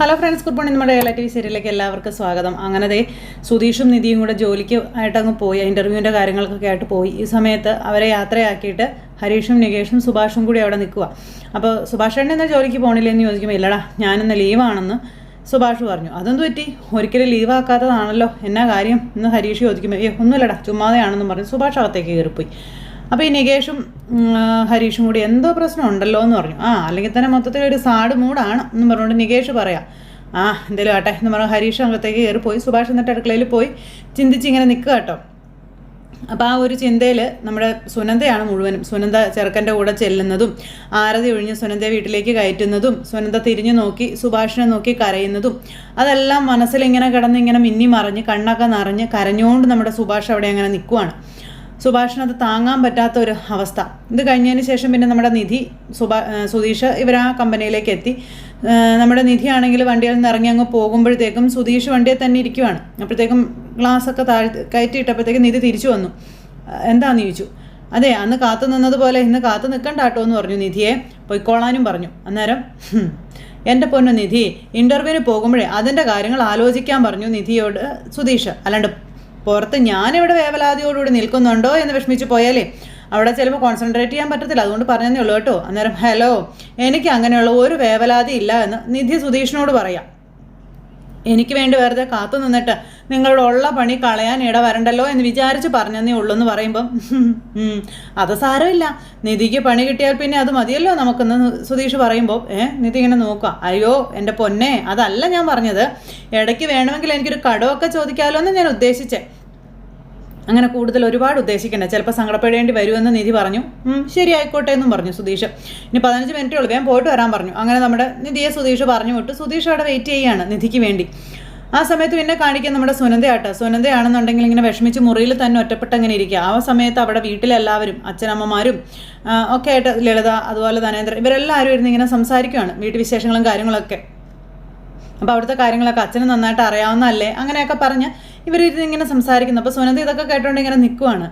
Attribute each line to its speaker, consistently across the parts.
Speaker 1: Hello friends, good morning. നമ്മുടെ reality സീരിയലിലേക്ക് എല്ലാവർക്കും സ്വാഗതം. അങ്ങനെ സുധീഷും നിധിയും കൂടെ ജോലിക്ക് ആയിട്ടങ്ങ് പോയി, ഇൻ്റർവ്യൂവിൻ്റെ കാര്യങ്ങൾക്കൊക്കെ ആയിട്ട് പോയി. ഈ സമയത്ത് അവരെ യാത്രയാക്കിയിട്ട് ഹരീഷും നികേഷും സുഭാഷും കൂടി അവിടെ നിൽക്കുക. അപ്പോൾ സുഭാഷ് ഏട്ടൻ ഇന്ന് ജോലിക്ക് പോകണില്ലെന്ന് ചോദിക്കുമ്പോൾ ഇല്ലടാ ഞാനിന്ന് ലീവാണെന്ന് സുഭാഷ് പറഞ്ഞു. അതൊന്നും പറ്റി ഒരിക്കലും ലീവാക്കാത്തതാണല്ലോ, എന്നാ കാര്യം എന്ന് ഹരീഷ് ചോദിക്കുമ്പോൾ ഒന്നുമില്ലടാ ചുമ്മാതെയാണെന്നും പറഞ്ഞു സുഭാഷ് അകത്തേക്ക് കയറിപ്പോയി. അപ്പോൾ ഈ നികേഷും ഹരീഷും കൂടി എന്തോ പ്രശ്നം ഉണ്ടല്ലോ എന്ന് പറഞ്ഞു. അല്ലെങ്കിൽ തന്നെ മൊത്തത്തിൽ ഒരു സാഡ് മൂഡാണ് എന്ന് പറഞ്ഞുകൊണ്ട് നികേഷ് പറയാം. എന്തേലും ആട്ടെ എന്ന് പറഞ്ഞു ഹരീഷ് അകത്തേക്ക് കയറിപ്പോയി. സുഭാഷ് എന്നിട്ട് അടുക്കളയിൽ പോയി ചിന്തിച്ചിങ്ങനെ നിൽക്കുക കേട്ടോ. അപ്പോൾ ആ ഒരു ചിന്തയിൽ നമ്മുടെ സുനന്ദയാണ് മുഴുവനും. സുനന്ദ ചെറുക്കൻ്റെ കൂടെ ചെല്ലുന്നതും ആരതി ഒഴിഞ്ഞ് സുനന്ദയെ വീട്ടിലേക്ക് കയറ്റുന്നതും സുനന്ദ തിരിഞ്ഞു നോക്കി സുഭാഷിനെ നോക്കി കരയുന്നതും അതെല്ലാം മനസ്സിലിങ്ങനെ കിടന്ന് ഇങ്ങനെ മിന്നി മറിഞ്ഞ് കണ്ണൊക്കെ നിറഞ്ഞ് കരഞ്ഞുകൊണ്ട് നമ്മുടെ സുഭാഷ് അവിടെ അങ്ങനെ നിൽക്കുവാണ്. സുഭാഷിനത് താങ്ങാൻ പറ്റാത്ത ഒരു അവസ്ഥ. ഇത് കഴിഞ്ഞതിന് ശേഷം പിന്നെ നമ്മുടെ നിധി സുധീഷ് ഇവർ ആ കമ്പനിയിലേക്ക് എത്തി. നമ്മുടെ നിധിയാണെങ്കിൽ വണ്ടിയിൽ നിന്ന് ഇറങ്ങി അങ്ങ് പോകുമ്പോഴത്തേക്കും സുധീഷ് വണ്ടിയിൽ തന്നെ ഇരിക്കുവാണ്. അപ്പോഴത്തേക്കും ഗ്ലാസ്സൊക്കെ കയറ്റിയിട്ടപ്പോഴത്തേക്കും നിധി തിരിച്ചു വന്നു. എന്താന്ന് ചോദിച്ചു. അതെ, അന്ന് കാത്തു നിന്നതുപോലെ ഇന്ന് കാത്തു നിൽക്കണ്ട കേട്ടോ എന്ന് പറഞ്ഞു. നിധിയെ പൊയ്ക്കോളാനും പറഞ്ഞു. അന്നേരം എൻ്റെ പൊന്നു നിധി, ഇൻ്റർവ്യൂവിന് പോകുമ്പോഴേ അതിൻ്റെ കാര്യങ്ങൾ ആലോചിക്കാൻ പറഞ്ഞു നിധിയോട് സുധീഷ്. അല്ലാണ്ട് പുറത്ത് ഞാനിവിടെ വേവലാതിയോടുകൂടി നിൽക്കുന്നുണ്ടോ എന്ന് വിഷമിച്ച് പോയാലേ അവിടെ ചിലപ്പോൾ കോൺസെൻട്രേറ്റ് ചെയ്യാൻ പറ്റത്തില്ല, അതുകൊണ്ട് പറഞ്ഞതേ ഉള്ളൂ കേട്ടോ. അന്നേരം ഹലോ, എനിക്ക് അങ്ങനെയുള്ള ഒരു വേവലാതി ഇല്ല എന്ന് നിധി സുധീഷിനോട് പറയാം. എനിക്ക് വേണ്ടി വെറുതെ കാത്തു നിന്നിട്ട് നിങ്ങളുടെ ഉള്ള പണി കളയാൻ ഇട വരണ്ടല്ലോ എന്ന് വിചാരിച്ച് പറഞ്ഞതേ ഉള്ളൂ എന്ന് പറയുമ്പം അത് സാരമില്ല, നിധിക്ക് പണി കിട്ടിയാൽ പിന്നെ അത് മതിയല്ലോ നമുക്കെന്ന് സുധീഷ് പറയുമ്പോൾ നിധി ഇങ്ങനെ നോക്കുക. അയ്യോ എൻ്റെ പൊന്നെ, അതല്ല ഞാൻ പറഞ്ഞത്. ഇടയ്ക്ക് വേണമെങ്കിൽ എനിക്കൊരു കടമൊക്കെ ചോദിക്കാമല്ലോ എന്ന് ഞാൻ ഉദ്ദേശിച്ചേ. അങ്ങനെ കൂടുതൽ ഒരുപാട് ഉദ്ദേശിക്കണ്ട, ചിലപ്പോൾ സങ്കടപ്പെടേണ്ടി വരുമെന്ന് നിധി പറഞ്ഞു. ശരി ആയിക്കോട്ടെ എന്നും പറഞ്ഞു സുധീഷ്. ഇനി 15 മിനിറ്റേ ഉള്ളൂ, വേഗം പോയിട്ട് വരാൻ പറഞ്ഞു. അങ്ങനെ നമ്മുടെ നിധിയെ സുധീഷ് പറഞ്ഞു വിട്ടു. സുധീഷ് അവിടെ വെയിറ്റ് ചെയ്യുകയാണ് നിധിക്ക് വേണ്ടി. ആ സമയത്ത് പിന്നെ കാണിക്കാൻ നമ്മുടെ സുനന്ദയാട്ടോ. സുനന്ദയാണെന്നുണ്ടെങ്കിൽ ഇങ്ങനെ വിഷമിച്ച് മുറിയിൽ തന്നെ ഒറ്റപ്പെട്ട് അങ്ങനെ ഇരിക്കുക. ആ സമയത്ത് അവിടെ വീട്ടിലെല്ലാവരും അച്ഛനമ്മമാരും ഒക്കെ ആയിട്ട് ലളിത അതുപോലെ ധനേന്ദ്രൻ ഇവരെല്ലാവരും ഇരുന്ന് ഇങ്ങനെ സംസാരിക്കുകയാണ് വീട്ടു വിശേഷങ്ങളും കാര്യങ്ങളൊക്കെ. അപ്പോൾ അവിടുത്തെ കാര്യങ്ങളൊക്കെ അച്ഛന് നന്നായിട്ട് അറിയാവുന്നതല്ലേ അങ്ങനെയൊക്കെ പറഞ്ഞ് ഇവരിങ്ങനെ സംസാരിക്കുന്നു. അപ്പോൾ സുനന്ദ ഇതൊക്കെ കേട്ടോണ്ട് ഇങ്ങനെ നിൽക്കുവാണ്.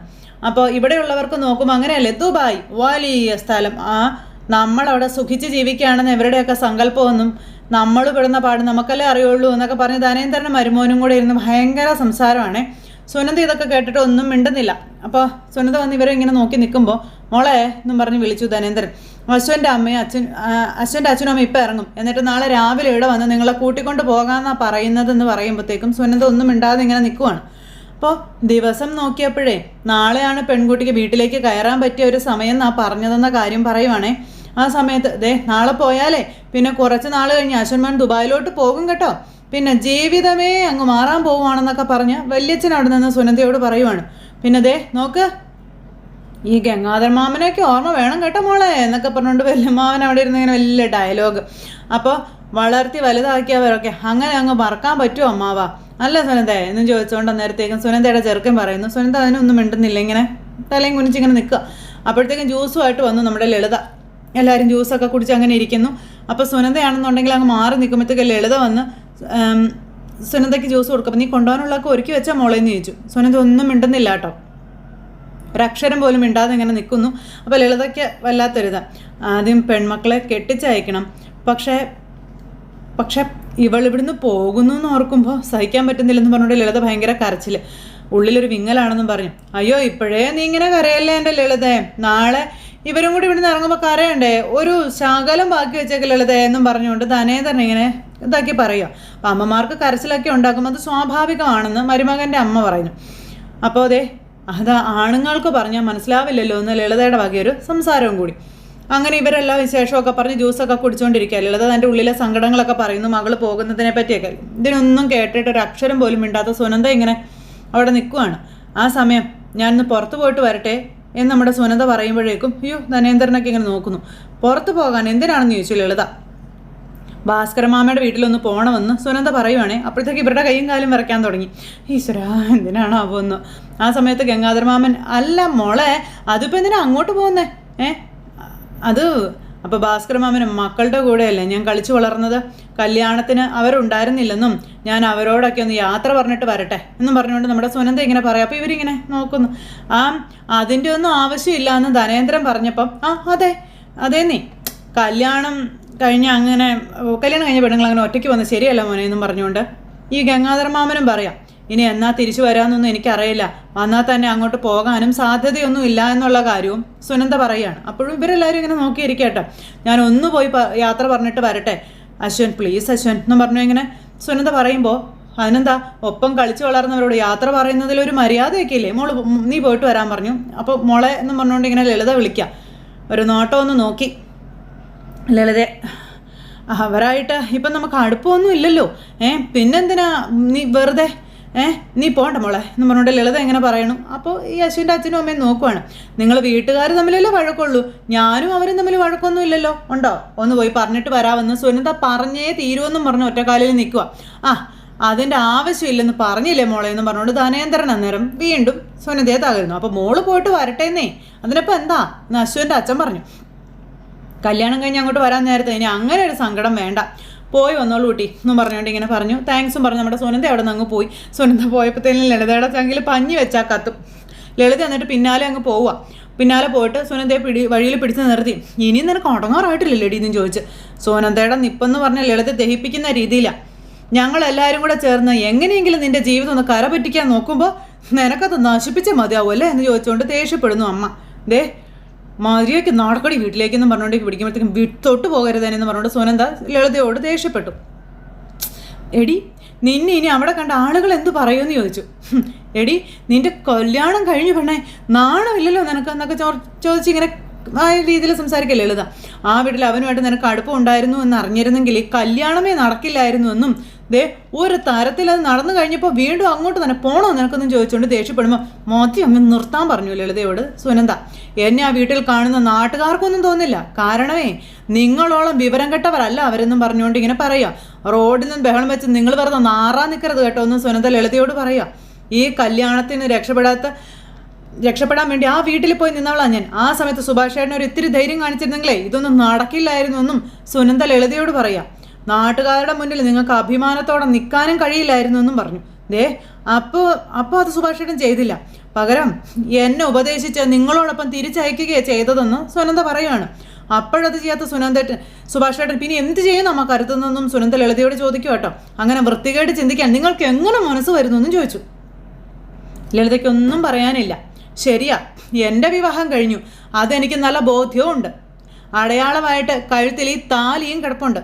Speaker 1: അപ്പോൾ ഇവിടെയുള്ളവർക്ക് നോക്കുമ്പോൾ അങ്ങനെയല്ലേ, ദുബായ് വലിയ സ്ഥലം, നമ്മളവിടെ സുഖിച്ച് ജീവിക്കുകയാണെന്ന് ഇവരുടെയൊക്കെ സങ്കല്പമൊന്നും നമ്മൾ പെടുന്ന പാട് നമുക്കല്ലേ അറിയുള്ളൂ എന്നൊക്കെ പറഞ്ഞ് ധനേന്ദ്രനും മരുമോനും കൂടെ ഇരുന്ന് ഭയങ്കര സംസാരമാണ്. സുനന്ദ ഇതൊക്കെ കേട്ടിട്ട് ഒന്നും മിണ്ടുന്നില്ല. അപ്പോൾ സുനന്ദ വന്ന് ഇവരെ ഇങ്ങനെ നോക്കി നിൽക്കുമ്പോൾ മോളെ എന്നും പറഞ്ഞ് വിളിച്ചു ധനേന്ദ്രൻ. അശ്വൻ്റെ അമ്മയും അശ്വൻ്റെ അച്ഛനും അമ്മയും ഇപ്പം ഇറങ്ങും, എന്നിട്ട് നാളെ രാവിലെ ഇവിടെ വന്ന് നിങ്ങളെ കൂട്ടിക്കൊണ്ട് പോകാമെന്നാണ് പറയുന്നതെന്ന് പറയുമ്പോഴത്തേക്കും സുനന്ദ ഒന്നും മിണ്ടാതെ ഇങ്ങനെ നിൽക്കുവാണ്. അപ്പോൾ ദിവസം നോക്കിയപ്പോഴേ നാളെയാണ് പെൺകുട്ടിക്ക് വീട്ടിലേക്ക് കയറാൻ പറ്റിയ ഒരു സമയം എന്നാണ് പറഞ്ഞതെന്ന കാര്യം പറയുവാണേ. ആ സമയത്ത് നാളെ പോയാലേ പിന്നെ കുറച്ച് നാൾ കഴിഞ്ഞ് അശ്വന്മാൻ ദുബായിലോട്ട് പോകും കേട്ടോ, പിന്നെ ജീവിതമേ അങ്ങ് മാറാൻ പോവുകയാണെന്നൊക്കെ പറഞ്ഞ് വല്യച്ഛൻ അവിടെ നിന്ന് സുനന്ദയോട് പറയുവാണ്. പിന്നെ നോക്ക്, ഈ ഗംഗാധര മാമനെയൊക്കെ ഓർമ്മ വേണം കേട്ടോ മോളെ എന്നൊക്കെ പറഞ്ഞുകൊണ്ട് വല്യമ്മാവൻ അവിടെ ഇരുന്ന് ഇങ്ങനെ വലിയ ഡയലോഗ്. അപ്പോൾ വളർത്തി വലുതാക്കിയവരൊക്കെ അങ്ങനെ അങ്ങ് മറക്കാൻ പറ്റുമോ അമ്മാവ അല്ല സുനന്ദ എന്നും ചോദിച്ചുകൊണ്ട് അന്നേരത്തേക്കും സുനന്ദയുടെ ചെറുക്കൻ പറയുന്നു. സുനന്ദ അതിനൊന്നും മിണ്ടുന്നില്ല, ഇങ്ങനെ തലയും കുനിച്ചിങ്ങനെ നിൽക്കുക. അപ്പോഴത്തേക്കും ജ്യൂസുമായിട്ട് വന്നു നമ്മുടെ ലളിത. എല്ലാവരും ജ്യൂസൊക്കെ കുടിച്ച് അങ്ങനെ ഇരിക്കുന്നു. അപ്പോൾ സുനന്ദയാണെന്നുണ്ടെങ്കിൽ അങ്ങ് മാറി നിൽക്കുമ്പോഴത്തേക്ക് ലളിത വന്ന് സുനന്ദയ്ക്ക് ജ്യൂസ് കൊടുക്കും. നീ കൊണ്ടുപോകാനുള്ളതൊക്കെ ഒരുക്കി വെച്ചാൽ മോളേന്ന് ചോദിച്ചു. സുനന്ദ ഒന്നും മിണ്ടുന്നില്ല കേട്ടോ, ഒരക്ഷരം പോലും മിണ്ടാതെ ഇങ്ങനെ നിൽക്കുന്നു. അപ്പോൾ ലളിതയ്ക്ക് വല്ലാത്തൊരിതാ. ആദ്യം പെൺമക്കളെ കെട്ടിച്ചയക്കണം, പക്ഷേ ഇവളിവിടുന്ന് പോകുന്നു എന്ന് ഓർക്കുമ്പോൾ സഹിക്കാൻ പറ്റുന്നില്ലെന്ന് പറഞ്ഞുകൊണ്ട് ലളിത ഭയങ്കര കരച്ചിൽ, ഉള്ളിലൊരു വിങ്ങലാണെന്നും പറഞ്ഞു. അയ്യോ ഇപ്പോഴേ നീ ഇങ്ങനെ കരയല്ലേ എൻ്റെ ലളിതേ, നാളെ ഇവരും കൂടി ഇവിടുന്ന് ഇറങ്ങുമ്പോൾ കരയണ്ടേ, ഒരു ശകലം ബാക്കി വെച്ചേക്ക് ലളിതേ എന്നും പറഞ്ഞുകൊണ്ട് ധനേന്ദ്രൻ ഇങ്ങനെ ഇതാക്കി പറയുക. അപ്പം അമ്മമാർക്ക് കരച്ചിലൊക്കെ ഉണ്ടാക്കും, അത് സ്വാഭാവികമാണെന്ന് മരുമകൻ്റെ അമ്മ പറയുന്നു. അപ്പോൾ അത് ആണുങ്ങൾക്ക് പറഞ്ഞാൽ മനസ്സിലാവില്ലല്ലോ എന്ന് ലളിതയുടെ വകയൊരു സംസാരവും കൂടി. അങ്ങനെ ഇവരെല്ലാം വിശേഷമൊക്കെ പറഞ്ഞ് ജ്യൂസൊക്കെ കുടിച്ചുകൊണ്ടിരിക്കുക. ലളിത തൻ്റെ ഉള്ളിലെ സങ്കടങ്ങളൊക്കെ പറയുന്നു, മകൾ പോകുന്നതിനെ പറ്റിയൊക്കെ. ഇതിനൊന്നും കേട്ടിട്ട് ഒരു അക്ഷരം പോലും മിണ്ടാത്ത സുനന്ദ ഇങ്ങനെ അവിടെ നിൽക്കുവാണ്. ആ സമയം ഞാനിന്ന് പുറത്ത് പോയിട്ട് വരട്ടെ എന്ന് നമ്മുടെ സുനന്ദ പറയുമ്പോഴേക്കും ധനേന്ദ്രനൊക്കെ ഇങ്ങനെ നോക്കുന്നു. പുറത്ത് പോകാൻ എന്തിനാണെന്ന് ചോദിച്ചു ലളിത. ഭാസ്കരമാമയുടെ വീട്ടിലൊന്ന് പോകണമെന്ന് സുനന്ദ പറയുവാണേ. അപ്പോഴത്തേക്ക് ഇവരുടെ കൈയും കാലും വിറയ്ക്കാൻ തുടങ്ങി. ഈശ്വരാ എന്തിനാണോ ആവുമെന്ന്. ആ സമയത്ത് ഗംഗാധരമാമൻ അല്ല മോളെ അതിപ്പോൾ എന്തിനാ അങ്ങോട്ട് പോകുന്നേ അത് അപ്പോൾ ഭാസ്കരമാമനും മക്കളുടെ കൂടെയല്ലേ ഞാൻ കളിച്ചു വളർന്നത്, കല്യാണത്തിന് അവരുണ്ടായിരുന്നില്ലെന്നും ഞാൻ അവരോടൊക്കെ ഒന്ന് യാത്ര പറഞ്ഞിട്ട് വരട്ടെ എന്നും പറഞ്ഞുകൊണ്ട് നമ്മുടെ സുനന്ദ ഇങ്ങനെ പറയാം. അപ്പോൾ ഇവരിങ്ങനെ നോക്കുന്നു. അതിൻ്റെ ഒന്നും ആവശ്യമില്ല എന്ന് ധനേന്ദ്രൻ പറഞ്ഞപ്പം അതെ നീ അങ്ങനെ കല്യാണം കഴിഞ്ഞ പെണ്ണുങ്ങൾ അങ്ങനെ ഒറ്റയ്ക്ക് വന്ന് ശരിയല്ല മോനെ എന്നും പറഞ്ഞുകൊണ്ട് ഈ ഗംഗാധര മാമനും പറയാം, ഇനി എന്നാ തിരിച്ചു വരാമെന്നൊന്നും എനിക്കറിയില്ല, വന്നാൽ തന്നെ അങ്ങോട്ട് പോകാനും സാധ്യതയൊന്നും ഇല്ല എന്നുള്ള കാര്യവും സുനന്ദ പറയുകയാണ്. അപ്പോഴും ഇവരെല്ലാവരും ഇങ്ങനെ നോക്കിയിരിക്കട്ടെ, ഞാൻ ഒന്ന് പോയി യാത്ര പറഞ്ഞിട്ട് വരട്ടെ അശ്വൻ, പ്ലീസ് അശ്വൻ എന്നും പറഞ്ഞു ഇങ്ങനെ സുനന്ദ പറയുമ്പോൾ, അതിനെന്താ, ഒപ്പം കളിച്ചു വളർന്നവരോട് യാത്ര പറയുന്നതിലൊരു മര്യാദയൊക്കെ ഇല്ലേ, മോള് നീ പോയിട്ട് വരാൻ പറഞ്ഞു. അപ്പോൾ മോളെ എന്നും പറഞ്ഞുകൊണ്ട് ഇങ്ങനെ ലളിത വിളിക്കാം. ഒരു നോട്ടം ഒന്ന് നോക്കി ലളിത, അവരായിട്ട് ഇപ്പം നമുക്ക് അടുപ്പമൊന്നും ഇല്ലല്ലോ, പിന്നെന്തിനാ നീ വെറുതെ നീ പോണ്ട മോളെ എന്ന് പറഞ്ഞുകൊണ്ട് ലളിത എങ്ങനെ പറയണു. അപ്പോൾ ഈ അശ്വിൻ്റെ അച്ഛനും അമ്മയും നോക്കുവാണ്, നിങ്ങൾ വീട്ടുകാർ തമ്മിലല്ലേ വഴക്കുള്ളൂ, ഞാനും അവരും തമ്മിൽ വഴക്കൊന്നും ഇല്ലല്ലോ, ഉണ്ടോ, ഒന്ന് പോയി പറഞ്ഞിട്ട് വരാമെന്ന് സുനന്ദ പറഞ്ഞേ തീരുമെന്നും പറഞ്ഞ് ഒറ്റക്കാലിൽ നിൽക്കുക. അതിൻ്റെ ആവശ്യമില്ലെന്ന് പറഞ്ഞില്ലേ മോളെ എന്ന് പറഞ്ഞുകൊണ്ട് ധനേന്ദ്രൻ അന്നേരം വീണ്ടും സുനന്ദയെ തകരുന്നു. അപ്പോൾ മോള് പോയിട്ട് വരട്ടേന്നേ, അതിനപ്പോൾ എന്താ എന്ന് അശ്വിൻ്റെ അച്ഛൻ പറഞ്ഞു. കല്യാണം കഴിഞ്ഞ് അങ്ങോട്ട് വരാൻ നേരത്തെ ഇനി അങ്ങനെ ഒരു സങ്കടം വേണ്ട, പോയി വന്നോളൂ കുട്ടി എന്നും പറഞ്ഞുകൊണ്ട് ഇങ്ങനെ പറഞ്ഞു. താങ്ക്സും പറഞ്ഞു നമ്മുടെ സുനന്ദ അവിടെ നിന്ന് അങ്ങ് പോയി. സുനന്ദ പോയപ്പോഴത്തേനും ലളിതയുടെ ചങ്കിൽ പഞ്ഞി വെച്ചാൽ കത്തും. ലളിത എന്നിട്ട് പിന്നാലെ അങ്ങ് പോവുക. പിന്നാലെ പോയിട്ട് സുനന്ദയെ വഴിയിൽ പിടിച്ച് നിർത്തി. ഇനി നിനക്ക് ഉടങ്ങാറായിട്ടില്ലല്ലോ എടീ എന്നും ചോദിച്ച്. സുനന്ദയുടെ നിപ്പെന്ന് പറഞ്ഞ ലളിത ദഹിപ്പിക്കുന്ന രീതിയിലാണ്. ഞങ്ങളെല്ലാവരും കൂടെ ചേർന്ന് എങ്ങനെയെങ്കിലും നിന്റെ ജീവിതം ഒന്ന് കര പറ്റിക്കാൻ നോക്കുമ്പോൾ നിനക്കത് നശിപ്പിച്ചേ മതിയാവുമല്ലേ എന്ന് ചോദിച്ചുകൊണ്ട് ദേഷ്യപ്പെടുന്നു അമ്മ. മര്യാദയ്ക്ക് നാടക്കടി വീട്ടിലേക്കെന്നും പറഞ്ഞുകൊണ്ട് പിടിക്കുമ്പോഴത്തേക്കും വിട്ടൊട്ട് പോകരുതേനെന്ന് പറഞ്ഞുകൊണ്ട് സുനന്ദ ലളിതയോട് ദേഷ്യപ്പെട്ടു. എടി നിന്നെ ഇനി അവിടെ കണ്ട ആളുകൾ എന്തു പറയുമെന്ന് ചോദിച്ചു. എടി നിന്റെ കല്യാണം കഴിഞ്ഞു പെണ്ണേ, നാണമില്ലല്ലോ നിനക്ക് എന്നൊക്കെ ചോദിച്ചിങ്ങനെ ആ രീതിയിൽ സംസാരിക്കല്ലേ ലളിത. ആ വീട്ടിൽ അവനുമായിട്ട് നിനക്ക് അടുപ്പം ഉണ്ടായിരുന്നു എന്ന് അറിഞ്ഞിരുന്നെങ്കിൽ കല്യാണമേ നടക്കില്ലായിരുന്നു എന്നും ഒരു തരത്തിൽ അത് നടന്നു കഴിഞ്ഞപ്പോൾ വീണ്ടും അങ്ങോട്ട് തന്നെ പോണോ നിനക്കൊന്നും ചോദിച്ചുകൊണ്ട് ദേഷ്യപ്പെടുമ്പോൾ മോത്തി അങ്ങ് നിർത്താൻ പറഞ്ഞു ലളിതയോട് സുനന്ദ. എന്നെ ആ വീട്ടിൽ കാണുന്ന നാട്ടുകാർക്കൊന്നും തോന്നില്ല, കാരണമേ നിങ്ങളോളം വിവരം കെട്ടവരല്ല അവരെന്നും പറഞ്ഞുകൊണ്ട് ഇങ്ങനെ പറയാം. റോഡിൽ നിന്ന് ബഹളം വെച്ച് നിങ്ങൾ വെറുതെ നാറാൻ നിൽക്കരുത് കേട്ടോ എന്ന് സുനന്ദ ലളിതയോട് പറയാം. ഈ കല്യാണത്തിന് രക്ഷപ്പെടാൻ വേണ്ടി ആ വീട്ടിൽ പോയി നിന്നവളാ ഞാൻ. ആ സമയത്ത് സുഭാഷ് ചേട്ടൻ ഒരു ഇത്തിരി ധൈര്യം കാണിച്ചിരുന്നെങ്കിലേ ഇതൊന്നും നടക്കില്ലായിരുന്നു എന്നും സുനന്ദ ലളിതയോട് പറയാം. നാട്ടുകാരുടെ മുന്നിൽ നിങ്ങൾക്ക് അഭിമാനത്തോടെ നിൽക്കാനും കഴിയില്ലായിരുന്നു എന്നും പറഞ്ഞു. അപ്പോൾ അത് സുഭാഷ് ചേട്ടൻ ചെയ്തില്ല, പകരം എന്നെ ഉപദേശിച്ച് നിങ്ങളോടൊപ്പം തിരിച്ചയക്കുകയാണ് ചെയ്തതെന്ന് സുനന്ദ പറയുകയാണ്. അപ്പോഴത് ചെയ്യാത്ത സുഭാഷ് ചേട്ടൻ പിന്നെ എന്ത് ചെയ്യും നമ്മ കരുത്തുന്നതെന്നും സുനന്ദ ലളിതയോട് ചോദിക്കും കേട്ടോ. അങ്ങനെ വൃത്തികേട് ചിന്തിക്കാൻ നിങ്ങൾക്ക് എങ്ങനെ മനസ്സ് വരുന്നു എന്നും ചോദിച്ചു. ലളിതയ്ക്കൊന്നും പറയാനില്ല. ശരിയാ, എൻ്റെ വിവാഹം കഴിഞ്ഞു, അതെനിക്ക് നല്ല ബോധ്യവും ഉണ്ട്. അടയാളമായിട്ട് കഴുത്തിൽ ഈ താലിയും കിടപ്പുണ്ട്.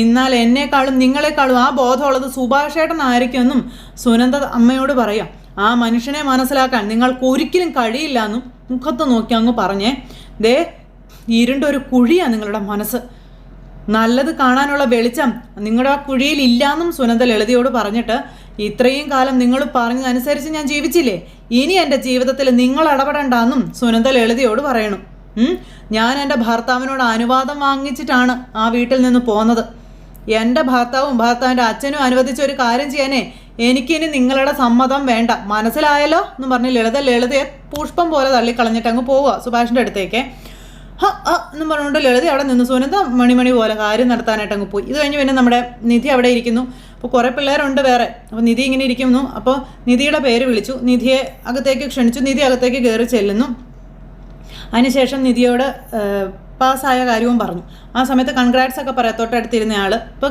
Speaker 1: എന്നാൽ എന്നെക്കാളും നിങ്ങളെക്കാളും ആ ബോധമുള്ളത് സുഭാഷ് ചേട്ടനായിരിക്കുമെന്നും സുനന്ദ അമ്മയോട് പറയാം. ആ മനുഷ്യനെ മനസ്സിലാക്കാൻ നിങ്ങൾക്ക് ഒരിക്കലും കഴിയില്ല എന്നും മുഖത്ത് നോക്കി അങ്ങ് പറഞ്ഞേ. ഇരുണ്ടൊരു കുഴിയാണ് നിങ്ങളുടെ മനസ്സ്, നല്ലത് കാണാനുള്ള വെളിച്ചം നിങ്ങളുടെ ആ കുഴിയിൽ ഇല്ലാന്നും സുനന്ദ ലളിതയോട് പറഞ്ഞിട്ട്, ഇത്രയും കാലം നിങ്ങൾ പറഞ്ഞതനുസരിച്ച് ഞാൻ ജീവിച്ചില്ലേ, ഇനി എൻ്റെ ജീവിതത്തിൽ നിങ്ങൾ ഇടപെടണ്ടെന്നും സുനന്ദ ലളിതയോട് പറയണം. ഞാൻ എൻ്റെ ഭർത്താവിനോട് അനുവാദം വാങ്ങിച്ചിട്ടാണ് ആ വീട്ടിൽ നിന്ന് പോന്നത്. എൻ്റെ ഭർത്താവിൻ്റെ അച്ഛനും അനുവദിച്ച ഒരു കാര്യം ചെയ്യാനേ എനിക്കിനി നിങ്ങളുടെ സമ്മതം വേണ്ട, മനസ്സിലായല്ലോ എന്നും പറഞ്ഞ് ലളിതയെ പുഷ്പം പോലെ തള്ളിക്കളഞ്ഞിട്ട് അങ്ങ് പോവുക സുഭാഷിൻ്റെ അടുത്തേക്ക്. എന്നും പറഞ്ഞുകൊണ്ട് ലളിത അവിടെ നിന്ന് സുനന്ദ മണിമണി പോലെ കാര്യം നടത്താനായിട്ട് അങ്ങ് പോയി. ഇത് കഴിഞ്ഞ് പിന്നെ നമ്മുടെ നിധി അവിടെ ഇരിക്കുന്നു. അപ്പോൾ കുറേ പിള്ളേരുണ്ട് വേറെ. അപ്പോൾ നിധി ഇങ്ങനെ ഇരിക്കുന്നു. അപ്പോൾ നിധിയുടെ പേര് വിളിച്ചു, നിധിയെ അകത്തേക്ക് ക്ഷണിച്ചു. നിധി അകത്തേക്ക് കയറി ചെല്ലുന്നു. അതിനുശേഷം നിധിയോട് പാസ്സായ കാര്യവും പറഞ്ഞു. ആ സമയത്ത് കൺഗ്രാറ്റ്സ് ഒക്കെ പറയാം തൊട്ടടുത്തിരുന്ന ആൾ. ഇപ്പോൾ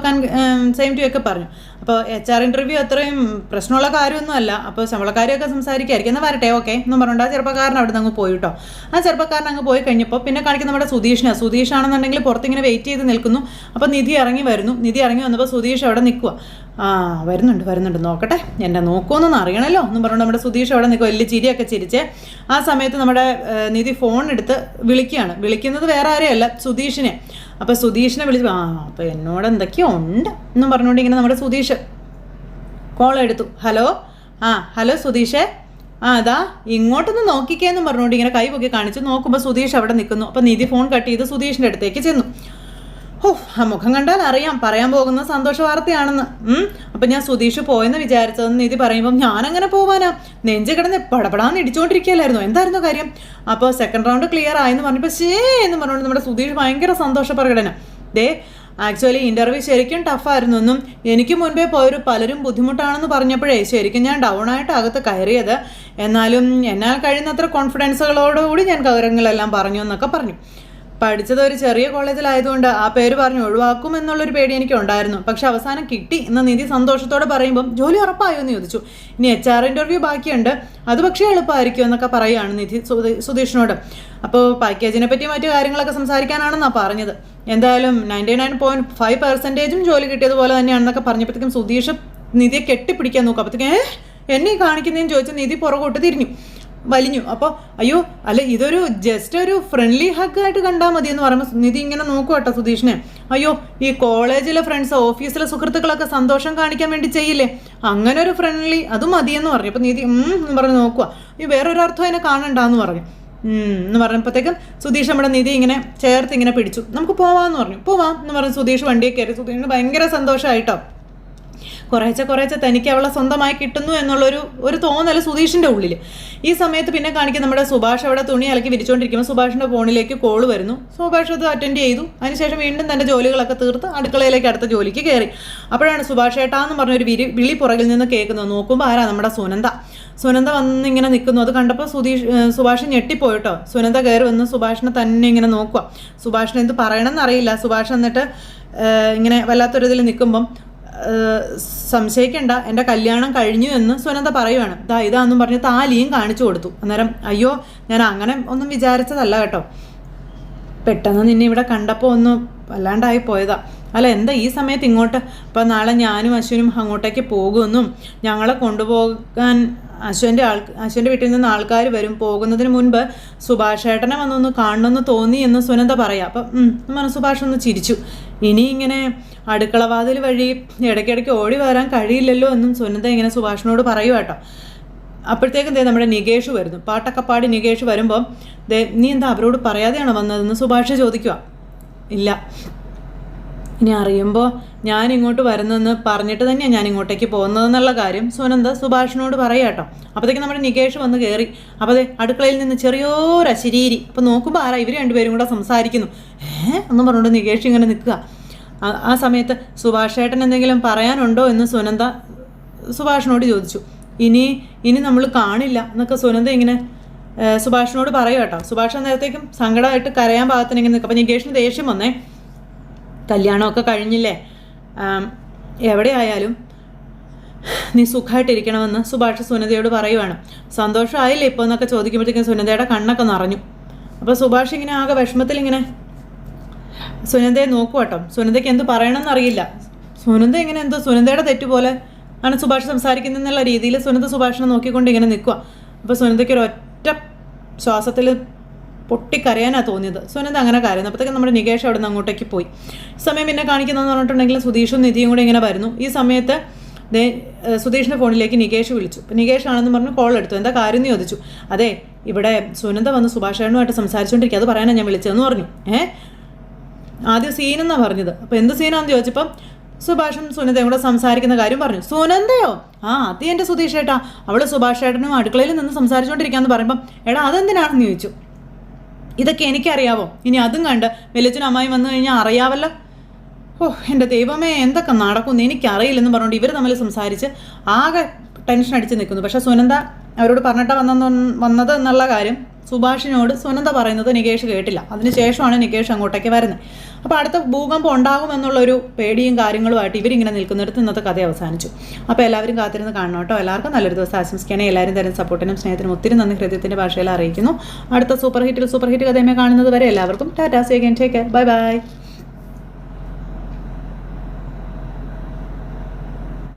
Speaker 1: സെയിം ടു ഒക്കെ പറഞ്ഞു. അപ്പോൾ HR ഇൻ്റർവ്യൂ അത്രയും പ്രശ്നമുള്ള കാര്യമൊന്നും അല്ല. അപ്പോൾ ശമ്പളക്കാരിയൊക്കെ സംസാരിക്കായിരിക്കും, എന്നാൽ വരട്ടെ ഓക്കെ എന്നും പറഞ്ഞുകൊണ്ട് ആ ചെറുപ്പക്കാരൻ അവിടെ നിന്ന് അങ്ങ് പോയി കേട്ടോ. ആ ചെറുപ്പക്കാരൻ അങ്ങ് പോയി കഴിഞ്ഞപ്പോൾ പിന്നെ കാണിക്കുന്ന നമ്മുടെ സുധീഷാണെന്നുണ്ടെങ്കിൽ പുറത്തിങ്ങനെ വെയിറ്റ് ചെയ്ത് നിൽക്കുന്നു. അപ്പോൾ നിധി ഇറങ്ങി വരുന്നു. നിധി ഇറങ്ങി വന്നപ്പോൾ സുധീഷ് അവിടെ നിൽക്കുക. വരുന്നുണ്ട് നോക്കട്ടെ, എന്നെ നോക്കുമെന്നൊന്നും അറിയണമല്ലോ എന്നും പറഞ്ഞുകൊണ്ട് നമ്മുടെ സുധീഷ് അവിടെ നിൽക്കുക, വലിയ ചിരിയൊക്കെ ചിരിച്ച്. ആ സമയത്ത് നമ്മുടെ നിധി ഫോൺ എടുത്ത് വിളിക്കുകയാണ്. വിളിക്കുന്നത് വേറെ ആരെയല്ല, സുധീഷിനെ. അപ്പോൾ സുധീഷിനെ വിളിച്ച് അപ്പോൾ എന്നോട് എന്തൊക്കെയോ ഉണ്ട് എന്നും പറഞ്ഞുകൊണ്ട് ഇങ്ങനെ നമ്മുടെ സുധീഷ് കോൾ എടുത്തു. ഹലോ സുധീഷേ, അതാ ഇങ്ങോട്ടൊന്ന് നോക്കിക്കേന്നും പറഞ്ഞുകൊണ്ട് ഇങ്ങനെ കൈ പൊക്കി കാണിച്ചു. നോക്കുമ്പോൾ സുധീഷ് അവിടെ നിൽക്കുന്നു. അപ്പോൾ നിധി ഫോൺ കട്ട് ചെയ്ത് സുധീഷിൻ്റെ അടുത്തേക്ക് ചെന്നു. ആ മുഖം കണ്ടാൽ അറിയാം പറയാൻ പോകുന്ന സന്തോഷ വാർത്തയാണെന്ന്. അപ്പം ഞാൻ സുധീഷ് പോയെന്ന് വിചാരിച്ചതെന്ന് നിധി പറയുമ്പം ഞാനങ്ങനെ പോവാനാ, നെഞ്ച് കിടന്ന് പടപടാന്ന് ഇടിച്ചുകൊണ്ടിരിക്കുകയല്ലായിരുന്നു, എന്തായിരുന്നു കാര്യം? അപ്പോൾ സെക്കൻഡ് റൗണ്ട് ക്ലിയർ ആയെന്ന് പറഞ്ഞപ്പോൾ എന്ന് പറഞ്ഞുകൊണ്ട് നമ്മുടെ സുധീഷ് ഭയങ്കര സന്തോഷ പ്രകടനം. ആക്ച്വലി ഇൻ്റർവ്യൂ ശരിക്കും ടഫായിരുന്നു എന്നും എനിക്ക് മുൻപേ പോയൊരു പലരും ബുദ്ധിമുട്ടാണെന്ന് പറഞ്ഞപ്പോഴേ ശരിക്കും ഞാൻ ഡൗൺ ആയിട്ട് അകത്ത് കയറിയത്. എന്നാലും എന്നാൽ കഴിയുന്നത്ര കോൺഫിഡൻസുകളോടുകൂടി ഞാൻ കാര്യങ്ങളെല്ലാം പറഞ്ഞു എന്നൊക്കെ പറഞ്ഞു. പഠിച്ചത് ഒരു ചെറിയ കോളേജിലായതുകൊണ്ട് ആ പേര് പറഞ്ഞ് ഒഴിവാക്കും എന്നുള്ളൊരു പേടി എനിക്ക് ഉണ്ടായിരുന്നു. പക്ഷെ അവസാനം കിട്ടി എന്ന് നിധി സന്തോഷത്തോടെ പറയുമ്പം ജോലി ഉറപ്പായോ എന്ന് ചോദിച്ചു. ഇനി HR ഇൻ്റർവ്യൂ ബാക്കിയുണ്ട്, അത് പക്ഷേ എളുപ്പമായിരിക്കും എന്നൊക്കെ പറയുകയാണ് നിധി സുധീഷിനോട്. അപ്പോൾ പാക്കേജിനെ പറ്റി മറ്റു കാര്യങ്ങളൊക്കെ സംസാരിക്കാനാണെന്നാണ് പറഞ്ഞത്. എന്തായാലും 99.5% ജോലി കിട്ടിയതുപോലെ തന്നെയാണെന്നൊക്കെ പറഞ്ഞപ്പോഴത്തേക്കും സുധീഷ് നിധിയെ കെട്ടിപ്പിടിക്കാൻ നോക്കും. അപ്പോഴത്തേക്കും എന്നെ കാണിക്കുന്നതെന്ന് ചോദിച്ചാൽ നിധി പുറകോട്ട് തിരിഞ്ഞു വലിഞ്ഞു. അപ്പോൾ അയ്യോ അല്ല, ഇതൊരു ജസ്റ്റ് ഒരു ഫ്രണ്ട്ലി ഹഗ്ഗായിട്ട് കണ്ടാൽ മതി എന്ന് പറയുമ്പോൾ നിധി ഇങ്ങനെ നോക്കുക കേട്ടോ സുധീഷിനെ. അയ്യോ, ഈ കോളേജിലെ ഫ്രണ്ട്സ്, ഓഫീസിലെ സുഹൃത്തുക്കളൊക്കെ സന്തോഷം കാണിക്കാൻ വേണ്ടി ചെയ്യില്ലേ, അങ്ങനെ ഒരു ഫ്രണ്ട്ലി അത് മതിയെന്ന് പറഞ്ഞു. അപ്പോൾ നിധി എന്ന് പറഞ്ഞ് നോക്കുക. ഈ വേറൊരർത്ഥം അതിനെ കാണണ്ടെന്ന് പറഞ്ഞു. എന്ന് പറഞ്ഞപ്പോഴത്തേക്കും സുധീഷ് നമ്മുടെ നിധി ഇങ്ങനെ ചേർത്ത് ഇങ്ങനെ പിടിച്ചു. നമുക്ക് പോവാമെന്ന് പറഞ്ഞു. പോവാം എന്ന് പറഞ്ഞ് സുധീഷ് വണ്ടിയെ കയറി. സുധീഷിന് ഭയങ്കര സന്തോഷമായിട്ടോ. കുറേശ്ശെ തനിക്ക് അവളെ സ്വന്തമായി കിട്ടുന്നു എന്നുള്ളൊരു തോന്നൽ സുധീഷിൻ്റെ ഉള്ളിൽ. ഈ സമയത്ത് പിന്നെ കാണിക്കും നമ്മുടെ സുഭാഷ് അവിടെ തുണി അലക്കി വിരിച്ചുകൊണ്ടിരിക്കുമ്പോൾ സുഭാഷിൻ്റെ ഫോണിലേക്ക് കോൾ വരുന്നു. സുഭാഷ് അത് അറ്റൻഡ് ചെയ്തു. അതിനുശേഷം വീണ്ടും തൻ്റെ ജോലികളൊക്കെ തീർത്ത് അടുക്കളയിലേക്ക് അടുത്ത ജോലിക്ക് കയറി. അപ്പോഴാണ് സുഭാഷ് ഏട്ടാന്ന് പറഞ്ഞൊരു വിളി പുറകിൽ നിന്ന് കേൾക്കുന്നത്. നോക്കുമ്പോൾ ആരാ, നമ്മുടെ സുനന്ദ വന്നിങ്ങനെ നിൽക്കുന്നു. അത് കണ്ടപ്പോൾ സുഭാഷ് ഞെട്ടിപ്പോയിട്ടോ. സുനന്ദ കയറി വന്ന് സുഭാഷിനെ തന്നെ ഇങ്ങനെ നോക്കുക. സുഭാഷിനെ എന്ത് പറയണമെന്ന് അറിയില്ല. സുഭാഷ് എന്നിട്ട് ഇങ്ങനെ വല്ലാത്തൊരിതിൽ നിൽക്കുമ്പം സംശയിക്കേണ്ട, എൻ്റെ കല്യാണം കഴിഞ്ഞു എന്ന് സുനന്ദ പറയുവാണ്. ഇതാന്നും പറഞ്ഞ് താലിയും കാണിച്ചു കൊടുത്തു. അന്നേരം അയ്യോ, ഞാൻ അങ്ങനെ ഒന്നും വിചാരിച്ചതല്ല കേട്ടോ, പെട്ടെന്ന് നിന്നെ ഇവിടെ കണ്ടപ്പോൾ ഒന്ന് വല്ലാണ്ടായി പോയതാ. അല്ല, എന്താ ഈ സമയത്ത് ഇങ്ങോട്ട്? ഇപ്പം നാളെ ഞാനും അശ്വിനും അങ്ങോട്ടേക്ക് പോകുമെന്നും ഞങ്ങളെ കൊണ്ടുപോകാൻ അശ്വൻ്റെ വീട്ടിൽ നിന്ന് ആൾക്കാർ വരും. പോകുന്നതിന് മുൻപ് സുഭാഷ് ഏട്ടനെ വന്നൊന്ന് കാണണമെന്ന് തോന്നി എന്ന് സുനന്ദ പറയാം. അപ്പം സുഭാഷ് ഒന്ന് ചിരിച്ചു. ഇനി ഇങ്ങനെ അടുക്കളവാതിൽ വഴി ഇടയ്ക്കിടയ്ക്ക് ഓടി വരാൻ കഴിയില്ലല്ലോ എന്നും സുനന്ദ ഇങ്ങനെ സുഭാഷിനോട് പറയുക കേട്ടോ. അപ്പോഴത്തേക്കും നമ്മുടെ നികേഷ് വരുന്നു. പാട്ടൊക്കെ പാടി നികേഷ് വരുമ്പം നീ എന്താ അവരോട് പറയാതെയാണോ വന്നതെന്ന് സുഭാഷ് ചോദിക്കുക. ഇല്ല, ഇനി അറിയുമ്പോൾ ഞാൻ ഇങ്ങോട്ട് വരുന്നതെന്ന് പറഞ്ഞിട്ട് തന്നെയാണ് ഞാൻ ഇങ്ങോട്ടേക്ക് പോകുന്നതെന്നുള്ള കാര്യം സുനന്ദ സുഭാഷിനോട് പറയാം കേട്ടോ. അപ്പോഴത്തേക്കും നമ്മുടെ നികേഷ് വന്ന് കയറി. അപ്പോൾ അടുക്കളയിൽ നിന്ന് ചെറിയൊരു അശരീരി. അപ്പോൾ നോക്കുമ്പോൾ ആരാ, ഇവർ രണ്ടുപേരും കൂടെ സംസാരിക്കുന്നു. എന്നും പറഞ്ഞുകൊണ്ട് നികേഷ് ഇങ്ങനെ നിൽക്കുക. ആ സമയത്ത് സുഭാഷ് ഏട്ടൻ എന്തെങ്കിലും പറയാനുണ്ടോ എന്ന് സുനന്ദ സുഭാഷിനോട് ചോദിച്ചു. ഇനി നമ്മൾ കാണില്ല എന്നൊക്കെ സുനന്ദ ഇങ്ങനെ സുഭാഷിനോട് പറയും കേട്ടോ. സുഭാഷ് നേരത്തേക്കും സങ്കടമായിട്ട് കരയാൻ പാകത്തിന് ഇങ്ങനെ നിൽക്കും. അപ്പോൾ നികേഷിന് ദേഷ്യം വന്നേ. കല്യാണമൊക്കെ കഴിഞ്ഞില്ലേ, എവിടെ ആയാലും നീ സുഖമായിട്ടിരിക്കണമെന്ന് സുഭാഷ് സുനന്ദയോട് പറയുവാണ്. സന്തോഷമായില്ലേ ഇപ്പോൾ എന്നൊക്കെ ചോദിക്കുമ്പോഴത്തേക്കും സുനന്ദയുടെ കണ്ണൊക്കെ നിറഞ്ഞു. അപ്പോൾ സുഭാഷ് ഇങ്ങനെ ആകെ വിഷമത്തിൽ ഇങ്ങനെ സുനന്ദയെ നോക്കുക കേട്ടോ. സുനന്ദയ്ക്ക് എന്ത് പറയണമെന്ന് അറിയില്ല. സുനന്ദ ഇങ്ങനെ എന്തോ സുനന്ദയുടെ തെറ്റുപോലെ ആണ് സുഭാഷ് സംസാരിക്കുന്നതെന്നുള്ള രീതിയിൽ സുനന്ദ സുഭാഷിനെ നോക്കിക്കൊണ്ട് ഇങ്ങനെ നിൽക്കുക. അപ്പോൾ സുനന്ദയ്ക്ക് ഒരൊറ്റ ശ്വാസത്തിൽ പൊട്ടിക്കരയാനാണ് തോന്നിയത്. സുനന്ദ അങ്ങനെ കരയുന്നു. അപ്പോഴത്തേക്കും നമ്മുടെ നികേഷ് അവിടെ നിന്ന് അങ്ങോട്ടേക്ക് പോയി. സമയം പിന്നെ കാണിക്കുന്നതെന്ന് പറഞ്ഞിട്ടുണ്ടെങ്കിൽ സുധീഷും നിധിയും കൂടെ ഇങ്ങനെ വരുന്നു. ഈ സമയത്ത് സുധീഷിൻ്റെ ഫോണിലേക്ക് നികേഷ് വിളിച്ചു. അപ്പോൾ നികേഷ് ആണെന്ന് പറഞ്ഞ് കോൾ എടുത്തു. എന്താ കാര്യം എന്ന് ചോദിച്ചു. അതെ, ഇവിടെ സുനന്ദ വന്ന് സുഭാഷേട്ടനുമായിട്ട് സംസാരിച്ചുകൊണ്ടിരിക്കുക, അത് പറയാനാണ് ഞാൻ വിളിച്ചതെന്ന് പറഞ്ഞു. ആദ്യം സീനെന്നാണ് പറഞ്ഞത്. അപ്പോൾ എന്ത് സീനാണെന്ന് ചോദിച്ചപ്പം സുഭാഷും സുനന്ദയും കൂടെ സംസാരിക്കുന്ന കാര്യം പറഞ്ഞു. സുനന്ദയോ? അത് എൻ്റെ സുധീഷ് ഏട്ടാ, അവൾ സുഭാഷ് ഏട്ടനും അടുക്കളയിൽ നിന്ന് സംസാരിച്ചുകൊണ്ടിരിക്കാമെന്ന് പറയുമ്പം എടാ അതെന്തിനാണെന്ന് ചോദിച്ചു. ഇതൊക്കെ എനിക്കറിയാവോ? ഇനി അതും കണ്ട് വലിയച്ഛനും അമ്മായും വന്നു കഴിഞ്ഞാൽ അറിയാവല്ലോ. എൻ്റെ ദൈവമേ, എന്തൊക്കെ നടക്കുന്നു എനിക്കറിയില്ലെന്ന് പറഞ്ഞുകൊണ്ട് ഇവർ തമ്മിൽ സംസാരിച്ച് ആകെ ടെൻഷൻ അടിച്ച് നിൽക്കുന്നു. പക്ഷേ സുനന്ദ അവരോട് പറഞ്ഞിട്ടാണ് വന്നത് എന്നുള്ള കാര്യം സുഭാഷിനോട് സുനന്ദ പറയുന്നത് നികേഷ് കേട്ടില്ല. അതിനുശേഷമാണ് നികേഷ് അങ്ങോട്ടേക്ക് വരുന്നത്. അപ്പോൾ അടുത്ത ഭൂകമ്പം ഉണ്ടാകുമെന്നുള്ളൊരു പേടിയും കാര്യങ്ങളുമായിട്ട് ഇവരിങ്ങനെ നിൽക്കുന്നിടത്ത് ഇന്നത്തെ കഥ അവസാനിച്ചു. അപ്പോൾ എല്ലാവരും കാത്തിരുന്ന് കാണണം കേട്ടോ. എല്ലാവർക്കും നല്ലൊരു ദിവസം ആശംസിക്കുകയാണ്. എല്ലാവരും തരുന്ന സപ്പോർട്ടിനും സ്നേഹത്തിനും ഒത്തിരി നന്ദി ഹൃദയത്തിൻ്റെ ഭാഷയിൽ അറിയിക്കുന്നു. അടുത്ത സൂപ്പർ ഹിറ്റ് കഥയുമായി കാണുന്നത് വരെ എല്ലാവർക്കും tata, see again, take care, bye by.